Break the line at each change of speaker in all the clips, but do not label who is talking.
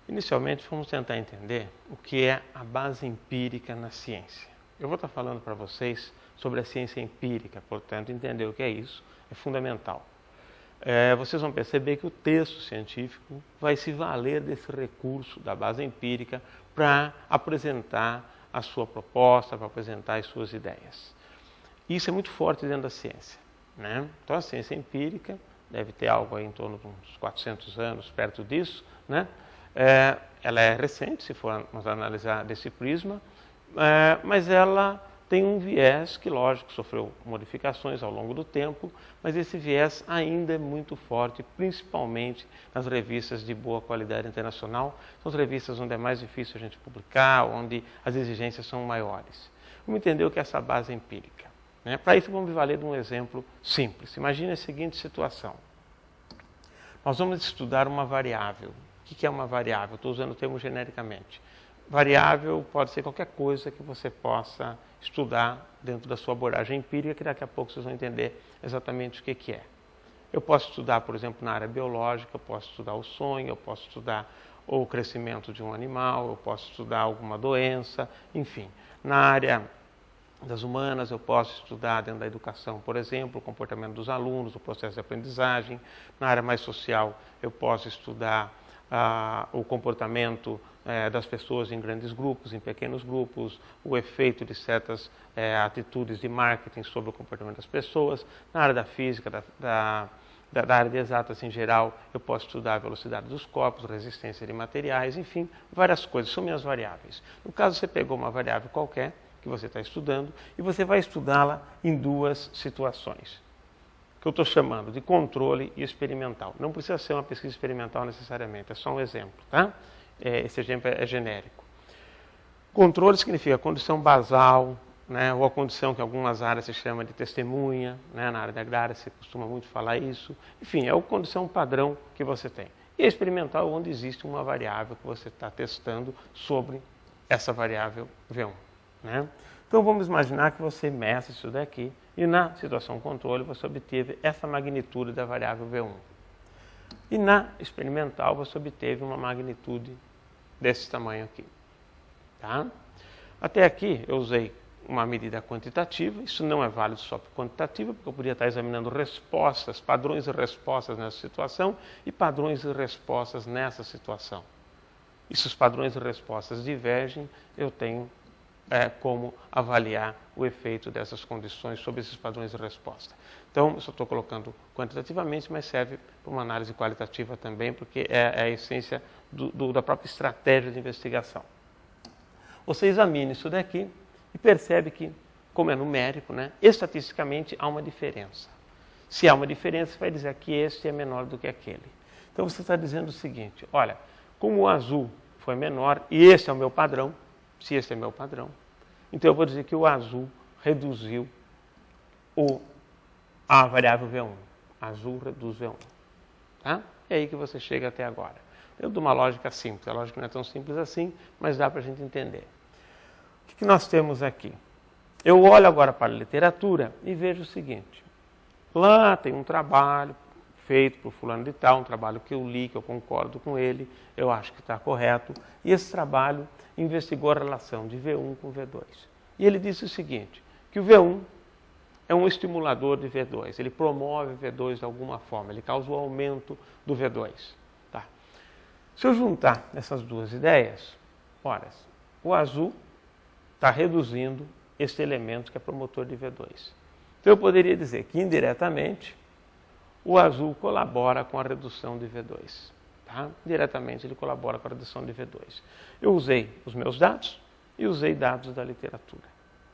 Inicialmente, vamos tentar entender o que é a base empírica na ciência. Eu vou estar falando para vocês sobre a ciência empírica, portanto, entender o que é isso é fundamental. Vocês vão perceber que o texto científico vai se valer desse recurso da base empírica para apresentar a sua proposta, para apresentar as suas ideias. Isso é muito forte dentro da ciência, né? Então, a ciência empírica deve ter algo aí em torno de uns 400 anos, perto disso, né? Ela é recente, se formos analisar desse prisma, mas ela tem um viés que, lógico, sofreu modificações ao longo do tempo, mas esse viés ainda é muito forte, principalmente nas revistas de boa qualidade internacional. São as revistas onde é mais difícil a gente publicar, onde as exigências são maiores. Vamos entender o que é essa base empírica, né? Para isso, vamos valer de um exemplo simples. Imagine a seguinte situação. Nós vamos estudar uma variável. O que é uma variável? Estou usando o termo genericamente. Variável pode ser qualquer coisa que você possa estudar dentro da sua abordagem empírica, que daqui a pouco vocês vão entender exatamente o que é. Eu posso estudar, por exemplo, na área biológica, eu posso estudar o sonho, eu posso estudar o crescimento de um animal, eu posso estudar alguma doença, enfim. Na área das humanas, eu posso estudar dentro da educação, por exemplo, o comportamento dos alunos, o processo de aprendizagem. Na área mais social, eu posso estudar o comportamento das pessoas em grandes grupos, em pequenos grupos, o efeito de certas atitudes de marketing sobre o comportamento das pessoas. Na área da física, da área de exatas em geral, eu posso estudar a velocidade dos corpos, resistência de materiais, enfim, várias coisas, são minhas variáveis. No caso, você pegou uma variável qualquer que você está estudando e você vai estudá-la em duas situações, que eu estou chamando de controle e experimental. Não precisa ser uma pesquisa experimental necessariamente, é só um exemplo, tá? Esse exemplo é genérico. Controle significa a condição basal, né, ou a condição que em algumas áreas se chama de testemunha, né, na área da agrária se costuma muito falar isso. Enfim, é a condição padrão que você tem. E experimental, onde existe uma variável que você está testando sobre essa variável V1. Né? Então, vamos imaginar que você meça isso daqui e na situação controle você obteve essa magnitude da variável V1. E na experimental você obteve uma magnitude desse tamanho aqui. Tá? Até aqui eu usei uma medida quantitativa, isso não é válido só para quantitativa, porque eu poderia estar examinando respostas, padrões e respostas nessa situação e padrões e respostas nessa situação. E se os padrões e respostas divergem, eu tenho como avaliar o efeito dessas condições sobre esses padrões de resposta. Então, eu só estou colocando quantitativamente, mas serve para uma análise qualitativa também, porque é a essência da própria estratégia de investigação. Você examina isso daqui e percebe que, como é numérico, né, estatisticamente há uma diferença. Se há uma diferença, vai dizer que este é menor do que aquele. Então, você está dizendo o seguinte, olha, como o azul foi menor e esse é o meu padrão, se esse é meu padrão, então eu vou dizer que o azul reduziu a variável V1. Azul reduz V1. Tá? É aí que você chega até agora. Eu dou uma lógica simples. A lógica não é tão simples assim, mas dá para a gente entender. O que nós temos aqui? Eu olho agora para a literatura e vejo o seguinte. Lá tem um trabalho feito por fulano de tal, um trabalho que eu li, que eu concordo com ele, eu acho que está correto. E esse trabalho investigou a relação de V1 com V2. E ele disse o seguinte, que o V1 é um estimulador de V2, ele promove V2 de alguma forma, ele causa o aumento do V2. Tá. Se eu juntar essas duas ideias, ora, o azul está reduzindo esse elemento que é promotor de V2. Então eu poderia dizer que indiretamente o azul colabora com a redução de V2. Tá? Diretamente ele colabora com a redução de V2. Eu usei os meus dados e usei dados da literatura.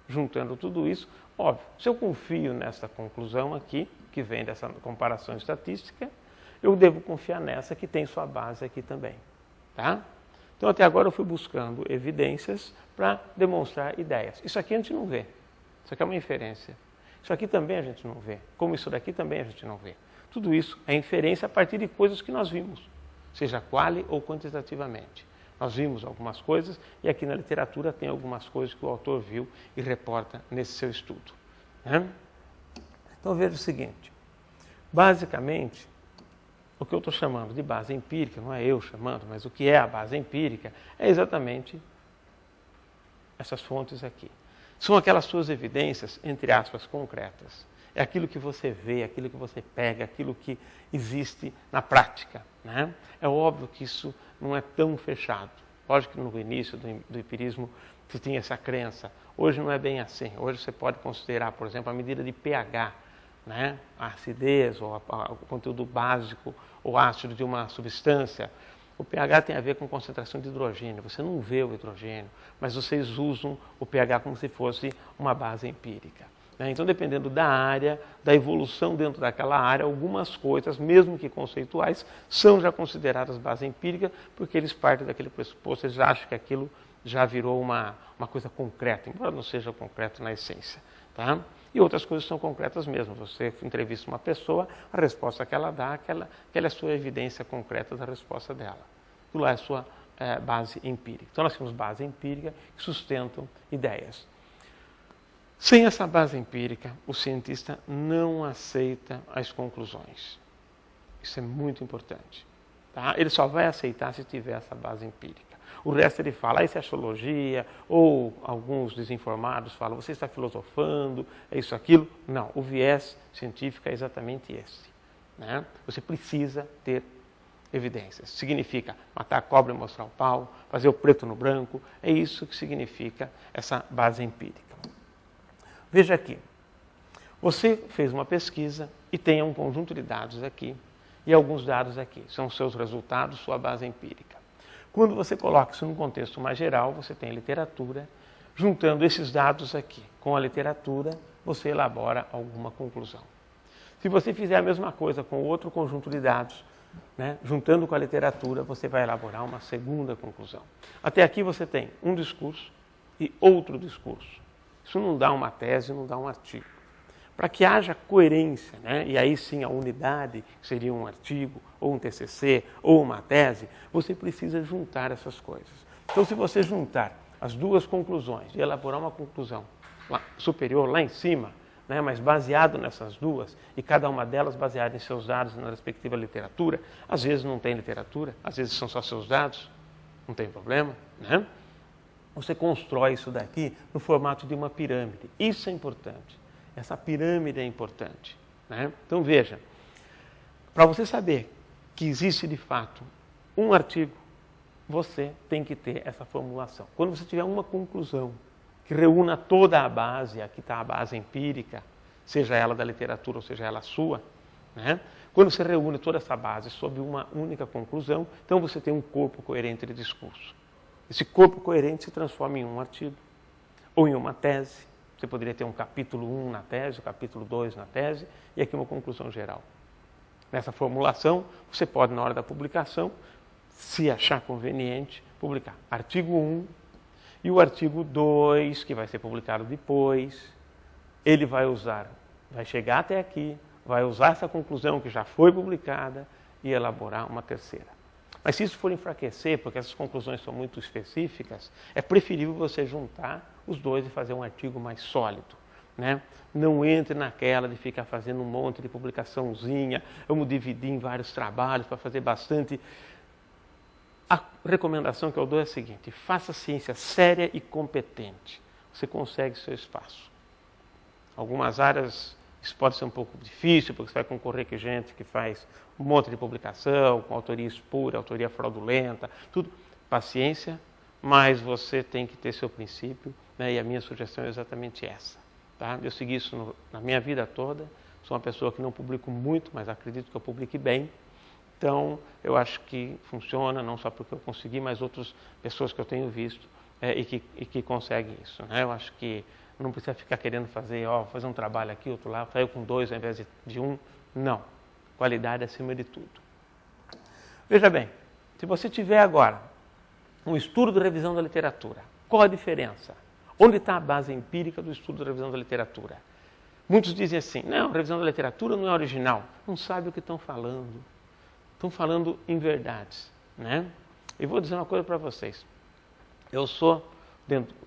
Juntando tudo isso, óbvio, se eu confio nessa conclusão aqui, que vem dessa comparação estatística, eu devo confiar nessa que tem sua base aqui também. Tá? Então até agora eu fui buscando evidências para demonstrar ideias. Isso aqui a gente não vê. Isso aqui é uma inferência. Isso aqui também a gente não vê. Como isso daqui também a gente não vê. Tudo isso é inferência a partir de coisas que nós vimos, seja quali ou quantitativamente. Nós vimos algumas coisas e aqui na literatura tem algumas coisas que o autor viu e reporta nesse seu estudo. Né? Então veja o seguinte, basicamente o que eu estou chamando de base empírica, não é eu chamando, mas o que é a base empírica, é exatamente essas fontes aqui. São aquelas suas evidências, entre aspas, concretas. É aquilo que você vê, aquilo que você pega, aquilo que existe na prática, né? É óbvio que isso não é tão fechado. Lógico que no início do empirismo se tinha essa crença. Hoje não é bem assim. Hoje você pode considerar, por exemplo, a medida de pH, né? A acidez, ou o conteúdo básico ou ácido de uma substância. O pH tem a ver com concentração de hidrogênio. Você não vê o hidrogênio, mas vocês usam o pH como se fosse uma base empírica. Então, dependendo da área, da evolução dentro daquela área, algumas coisas, mesmo que conceituais, são já consideradas base empírica, porque eles partem daquele pressuposto, eles acham que aquilo já virou uma coisa concreta, embora não seja concreto na essência. Tá? E outras coisas são concretas mesmo. Você entrevista uma pessoa, a resposta que ela dá, aquela é a sua evidência concreta da resposta dela. Aquilo lá é a sua base empírica. Então, nós temos base empírica que sustentam ideias. Sem essa base empírica, o cientista não aceita as conclusões. Isso é muito importante. Tá? Ele só vai aceitar se tiver essa base empírica. O resto ele fala, isso é astrologia, ou alguns desinformados falam, você está filosofando, é isso, aquilo. Não, o viés científico é exatamente esse. Né? Você precisa ter evidências. Significa matar a cobra e mostrar o pau, fazer o preto no branco, é isso que significa essa base empírica. Veja aqui, você fez uma pesquisa e tem um conjunto de dados aqui e alguns dados aqui. São seus resultados, sua base empírica. Quando você coloca isso num contexto mais geral, você tem literatura. Juntando esses dados aqui com a literatura, você elabora alguma conclusão. Se você fizer a mesma coisa com outro conjunto de dados, né, juntando com a literatura, você vai elaborar uma segunda conclusão. Até aqui você tem um discurso e outro discurso. Isso não dá uma tese, não dá um artigo. Para que haja coerência, né, e aí sim a unidade, que seria um artigo, ou um TCC, ou uma tese, você precisa juntar essas coisas. Então, se você juntar as duas conclusões e elaborar uma conclusão superior lá em cima, né, mas baseado nessas duas, e cada uma delas baseada em seus dados na respectiva literatura, às vezes não tem literatura, às vezes são só seus dados, não tem problema, né? Você constrói isso daqui no formato de uma pirâmide. Isso é importante. Essa pirâmide é importante. Né? Então, veja, para você saber que existe de fato um artigo, você tem que ter essa formulação. Quando você tiver uma conclusão que reúna toda a base, aqui está a base empírica, seja ela da literatura ou seja ela sua, né? Quando você reúne toda essa base sob uma única conclusão, então você tem um corpo coerente de discurso. Esse corpo coerente se transforma em um artigo ou em uma tese. Você poderia ter um capítulo 1 na tese, um capítulo 2 na tese e aqui uma conclusão geral. Nessa formulação, você pode, na hora da publicação, se achar conveniente, publicar artigo 1 e o artigo 2, que vai ser publicado depois. Ele vai chegar até aqui, vai usar essa conclusão que já foi publicada e elaborar uma terceira. Mas se isso for enfraquecer, porque essas conclusões são muito específicas, é preferível você juntar os dois e fazer um artigo mais sólido. Né? Não entre naquela de ficar fazendo um monte de publicaçãozinha, vamos dividir em vários trabalhos para fazer bastante. A recomendação que eu dou é a seguinte: faça ciência séria e competente. Você consegue seu espaço. Algumas áreas isso pode ser um pouco difícil, porque você vai concorrer com gente que faz um monte de publicação, com autoria espúria, autoria fraudulenta, tudo. Paciência, mas você tem que ter seu princípio, né? E a minha sugestão é exatamente essa. Tá? Eu segui isso na minha vida toda, sou uma pessoa que não publico muito, mas acredito que eu publique bem. Então, eu acho que funciona, não só porque eu consegui, mas outras pessoas que eu tenho visto e que conseguem isso. Né? Eu acho que não precisa ficar querendo fazer um trabalho aqui, outro lá, saiu com 2 ao invés de 1. Não. Qualidade acima de tudo. Veja bem, se você tiver agora um estudo de revisão da literatura, qual a diferença? Onde está a base empírica do estudo de revisão da literatura? Muitos dizem assim, não, a revisão da literatura não é original. Não sabe o que estão falando. Estão falando inverdades. Né? E vou dizer uma coisa para vocês. Eu sou,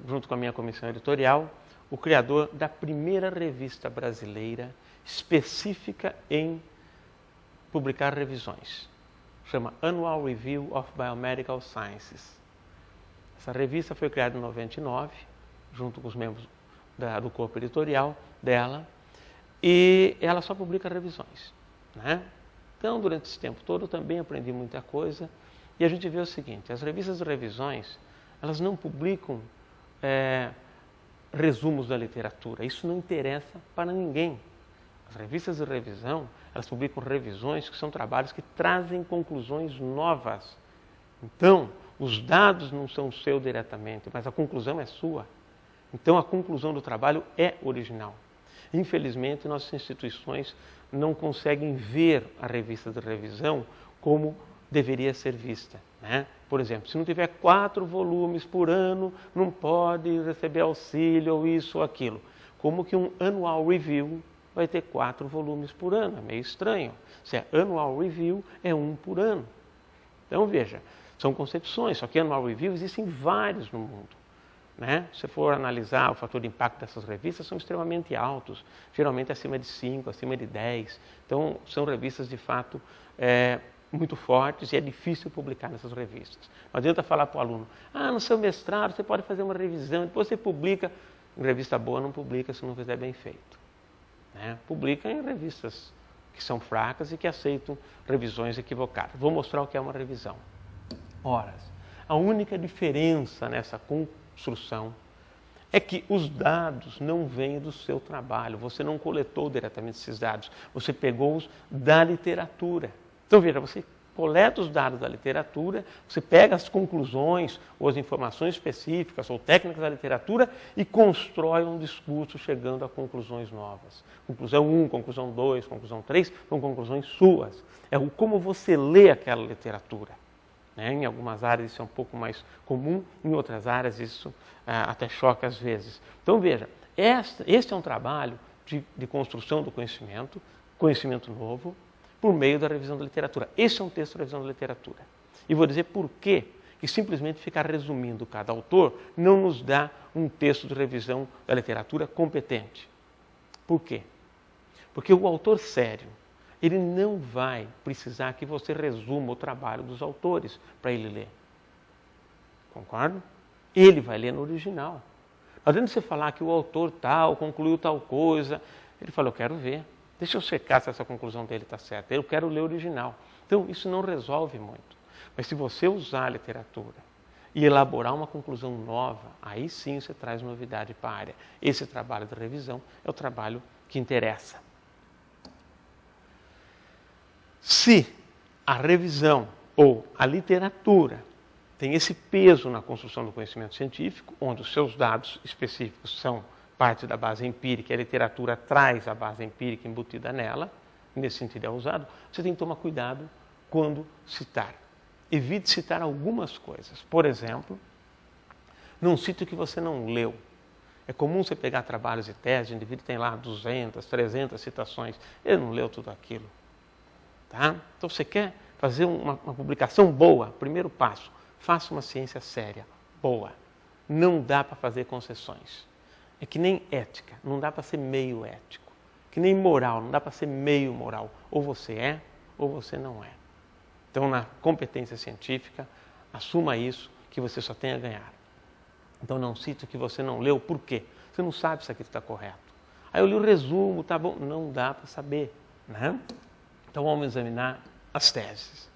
junto com a minha comissão editorial, o criador da primeira revista brasileira específica em publicar revisões. Chama Annual Review of Biomedical Sciences. Essa revista foi criada em 99, junto com os membros do corpo editorial dela, e ela só publica revisões, né? Então, durante esse tempo todo, eu também aprendi muita coisa, e a gente vê o seguinte: as revistas de revisões, elas não publicam resumos da literatura. Isso não interessa para ninguém. As revistas de revisão, elas publicam revisões que são trabalhos que trazem conclusões novas. Então, os dados não são seus diretamente, mas a conclusão é sua. Então, a conclusão do trabalho é original. Infelizmente, nossas instituições não conseguem ver a revista de revisão como deveria ser vista, né? Por exemplo, se não tiver 4 volumes por ano, não pode receber auxílio ou isso ou aquilo. Como que um annual review vai ter 4 volumes por ano? É meio estranho. Se é annual review, é 1 por ano. Então, veja, são concepções, só que annual review existem vários no mundo, né? Se for analisar o fator de impacto dessas revistas, são extremamente altos, geralmente acima de 5, acima de 10. Então, são revistas de fato muito fortes e é difícil publicar nessas revistas. Não adianta falar para o aluno, no seu mestrado você pode fazer uma revisão, depois você publica. Em revista boa não publica se não fizer bem feito, né? Publica em revistas que são fracas e que aceitam revisões equivocadas. Vou mostrar o que é uma revisão. Ora, a única diferença nessa construção é que os dados não vêm do seu trabalho. Você não coletou diretamente esses dados. Você pegou-os da literatura. Então, veja, você coleta os dados da literatura, você pega as conclusões ou as informações específicas ou técnicas da literatura e constrói um discurso chegando a conclusões novas. Conclusão 1, conclusão 2, conclusão 3, são conclusões suas. É como você lê aquela literatura. Em algumas áreas isso é um pouco mais comum, em outras áreas isso até choca às vezes. Então, veja, este é um trabalho de construção do conhecimento novo, por meio da revisão da literatura. Esse é um texto de revisão da literatura. E vou dizer por quê que simplesmente ficar resumindo cada autor não nos dá um texto de revisão da literatura competente. Por quê? Porque o autor sério, ele não vai precisar que você resuma o trabalho dos autores para ele ler. Concorda? Ele vai ler no original. Não adianta você falar que o autor tal concluiu tal coisa. Ele fala, eu quero ver. Deixa eu checar se essa conclusão dele está certa. Eu quero ler o original. Então, isso não resolve muito. Mas se você usar a literatura e elaborar uma conclusão nova, aí sim você traz novidade para a área. Esse trabalho de revisão é o trabalho que interessa. Se a revisão ou a literatura tem esse peso na construção do conhecimento científico, onde os seus dados específicos são parte da base empírica, e a literatura traz a base empírica embutida nela, nesse sentido é usado, você tem que tomar cuidado quando citar. Evite citar algumas coisas. Por exemplo, não cite o que você não leu. É comum você pegar trabalhos de tese, o indivíduo tem lá 200, 300 citações, ele não leu tudo aquilo. Tá? Então, você quer fazer uma publicação boa, primeiro passo, faça uma ciência séria, boa. Não dá para fazer concessões. É que nem ética, não dá para ser meio ético. Que nem moral, não dá para ser meio moral. Ou você é, ou você não é. Então, na competência científica, assuma isso, que você só tem a ganhar. Então, não cite o que você não leu, por quê? Você não sabe se aquilo está correto. Aí eu li o resumo, tá bom? Não dá para saber, né? Então, vamos examinar as teses.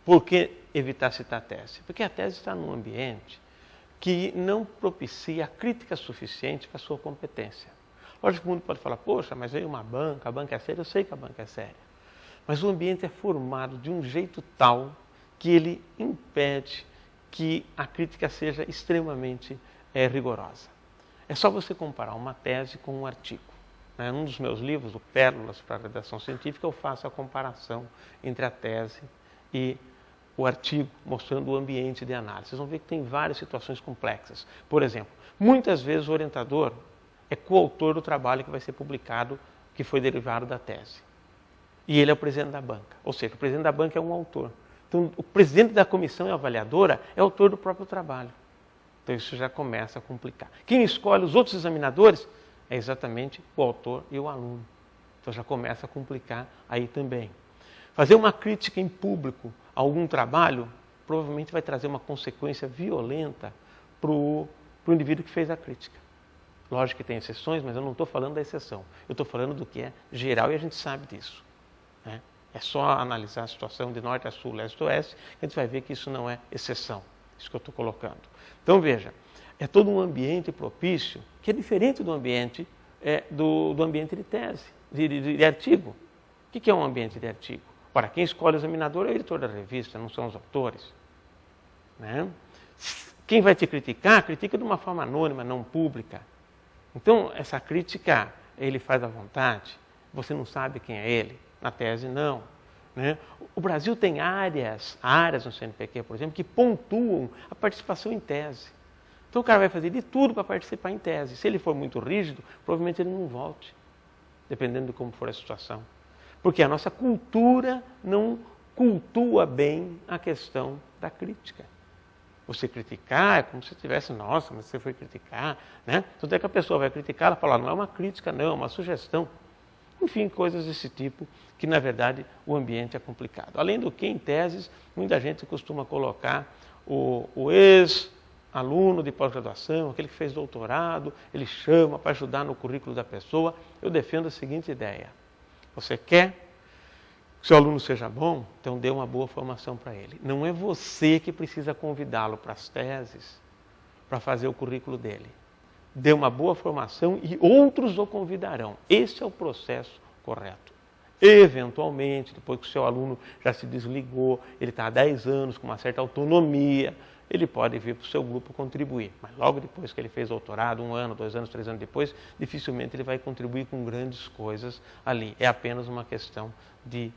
Por que evitar citar a tese? Porque a tese está num ambiente que não propicia a crítica suficiente para a sua competência. Lógico que o mundo pode falar, poxa, mas veio uma banca, a banca é séria, eu sei que a banca é séria. Mas o ambiente é formado de um jeito tal que ele impede que a crítica seja extremamente rigorosa. É só você comparar uma tese com um artigo. Num dos meus livros, o Pérolas para a Redação Científica, eu faço a comparação entre a tese e o artigo, mostrando o ambiente de análise. Vocês vão ver que tem várias situações complexas. Por exemplo, muitas vezes o orientador é coautor do trabalho que vai ser publicado, que foi derivado da tese. E ele é o presidente da banca. Ou seja, o presidente da banca é um autor. Então, o presidente da comissão e avaliadora é autor do próprio trabalho. Então, isso já começa a complicar. Quem escolhe os outros examinadores é exatamente o autor e o aluno. Então, já começa a complicar aí também. Fazer uma crítica em público a algum trabalho provavelmente vai trazer uma consequência violenta para o indivíduo que fez a crítica. Lógico que tem exceções, mas eu não estou falando da exceção. Eu estou falando do que é geral e a gente sabe disso. Né? É só analisar a situação de norte a sul, leste a oeste, que a gente vai ver que isso não é exceção, isso que eu estou colocando. Então veja, é todo um ambiente propício que é diferente do ambiente, do ambiente de tese, de artigo. O que é um ambiente de artigo? Ora, quem escolhe o examinador é o editor da revista, não são os autores. Né? Quem vai te criticar, critica de uma forma anônima, não pública. Então, essa crítica, ele faz à vontade, você não sabe quem é ele, na tese não. Né? O Brasil tem áreas no CNPq, por exemplo, que pontuam a participação em tese. Então o cara vai fazer de tudo para participar em tese. Se ele for muito rígido, provavelmente ele não volte, dependendo de como for a situação. Porque a nossa cultura não cultua bem a questão da crítica. Você criticar é como se tivesse, nossa, mas você foi criticar, né? Tanto é que a pessoa vai criticar, ela fala, não é uma crítica não, é uma sugestão. Enfim, coisas desse tipo, que na verdade o ambiente é complicado. Além do que, em teses, muita gente costuma colocar o ex-aluno de pós-graduação, aquele que fez doutorado, ele chama para ajudar no currículo da pessoa. Eu defendo a seguinte ideia, você quer que seu aluno seja bom, então dê uma boa formação para ele. Não é você que precisa convidá-lo para as teses, para fazer o currículo dele. Dê uma boa formação e outros o convidarão. Esse é o processo correto. Eventualmente, depois que o seu aluno já se desligou, ele está há 10 anos com uma certa autonomia, ele pode vir para o seu grupo contribuir. Mas logo depois que ele fez doutorado, 1 ano, 2 anos, 3 anos depois, dificilmente ele vai contribuir com grandes coisas ali. É apenas uma questão de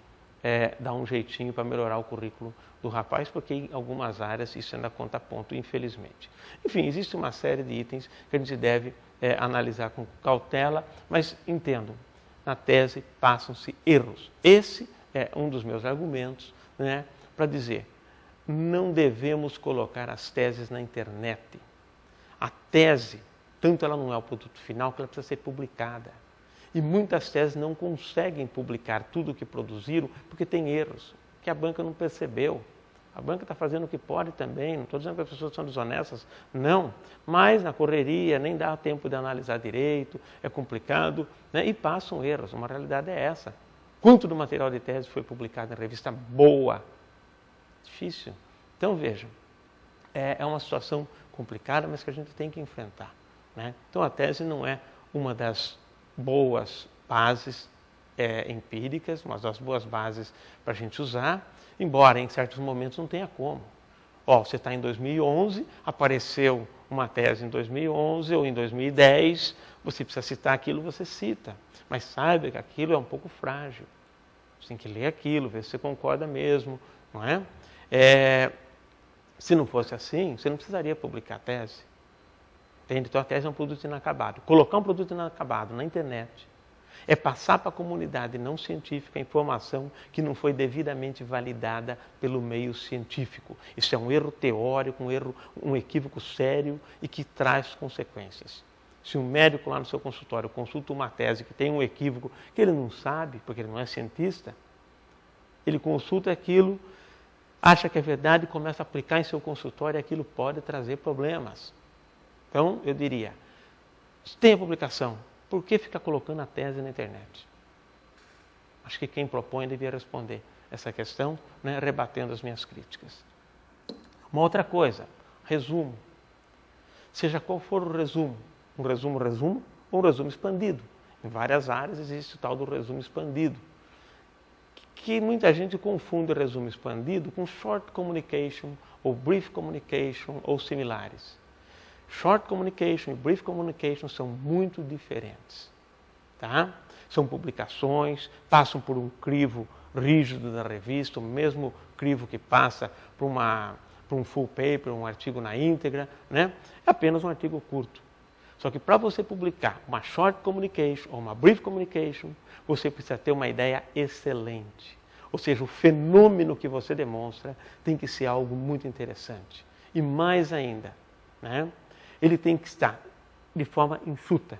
dar um jeitinho para melhorar o currículo do rapaz, porque em algumas áreas isso ainda conta ponto, infelizmente. Enfim, existe uma série de itens que a gente deve analisar com cautela, mas entendam, na tese passam-se erros. Esse é um dos meus argumentos, né, para dizer, não devemos colocar as teses na internet. A tese, tanto ela não é o produto final, que ela precisa ser publicada. E muitas teses não conseguem publicar tudo o que produziram porque tem erros, que a banca não percebeu. A banca está fazendo o que pode também, não estou dizendo que as pessoas são desonestas, não. Mas na correria, nem dá tempo de analisar direito, é complicado, né? E passam erros, uma realidade é essa. Quanto do material de tese foi publicado em revista boa? Difícil. Então vejam, é uma situação complicada, mas que a gente tem que enfrentar. Né? Então a tese não é uma das boas bases empíricas, uma das boas bases para a gente usar, embora em certos momentos não tenha como. Você está em 2011, apareceu uma tese em 2011 ou em 2010, você precisa citar aquilo, você cita. Mas saiba que aquilo é um pouco frágil. Você tem que ler aquilo, ver se você concorda mesmo, não é? Se não fosse assim, você não precisaria publicar a tese. Entende? Então a tese é um produto inacabado. Colocar um produto inacabado na internet é passar para a comunidade não científica a informação que não foi devidamente validada pelo meio científico. Isso é um erro teórico, um equívoco sério e que traz consequências. Se um médico lá no seu consultório consulta uma tese que tem um equívoco que ele não sabe, porque ele não é cientista, ele consulta aquilo, acha que é verdade e começa a aplicar em seu consultório e aquilo pode trazer problemas. Então, eu diria, se tem a publicação, por que ficar colocando a tese na internet? Acho que quem propõe devia responder essa questão, né, rebatendo as minhas críticas. Uma outra coisa, resumo. Seja qual for o resumo, um resumo ou um resumo expandido. Em várias áreas existe o tal do resumo expandido, que muita gente confunde o resumo expandido com short communication, ou brief communication, ou similares. Short communication e brief communication são muito diferentes. Tá? São publicações, passam por um crivo rígido da revista, o mesmo crivo que passa por um full paper, um artigo na íntegra, né? É apenas um artigo curto. Só que para você publicar uma short communication ou uma brief communication, você precisa ter uma ideia excelente. Ou seja, o fenômeno que você demonstra tem que ser algo muito interessante. E mais ainda, né? Ele tem que estar de forma enxuta.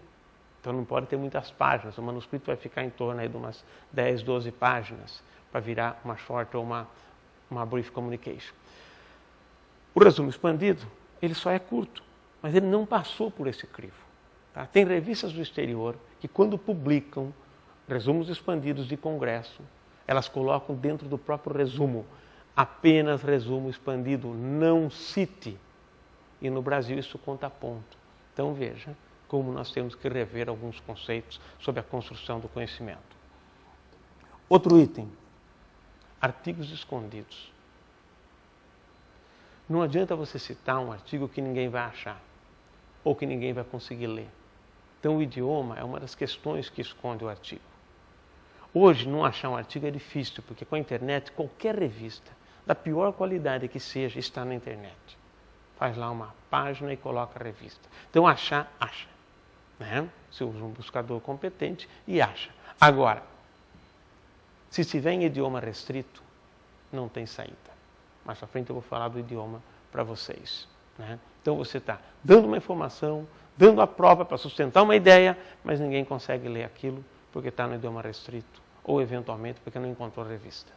Então não pode ter muitas páginas. O manuscrito vai ficar em torno aí de umas 10, 12 páginas. para virar uma short ou uma brief communication. O resumo expandido, ele só é curto, mas ele não passou por esse crivo. Tá? Tem revistas do exterior que, quando publicam resumos expandidos de congresso, elas colocam dentro do próprio resumo apenas resumo expandido, não cite. E no Brasil isso conta ponto. Então veja como nós temos que rever alguns conceitos sobre a construção do conhecimento. Outro item, artigos escondidos. Não adianta você citar um artigo que ninguém vai achar ou que ninguém vai conseguir ler. Então o idioma é uma das questões que esconde o artigo. Hoje, não achar um artigo é difícil, porque com a internet, qualquer revista, da pior qualidade que seja, está na internet. Faz lá uma página e coloca a revista. Então, achar, acha. Né? Você usa um buscador competente e acha. Agora, se estiver em idioma restrito, não tem saída. Mais à frente eu vou falar do idioma para vocês. Né? Então, você está dando uma informação, dando a prova para sustentar uma ideia, mas ninguém consegue ler aquilo porque está no idioma restrito ou, eventualmente, porque não encontrou a revista.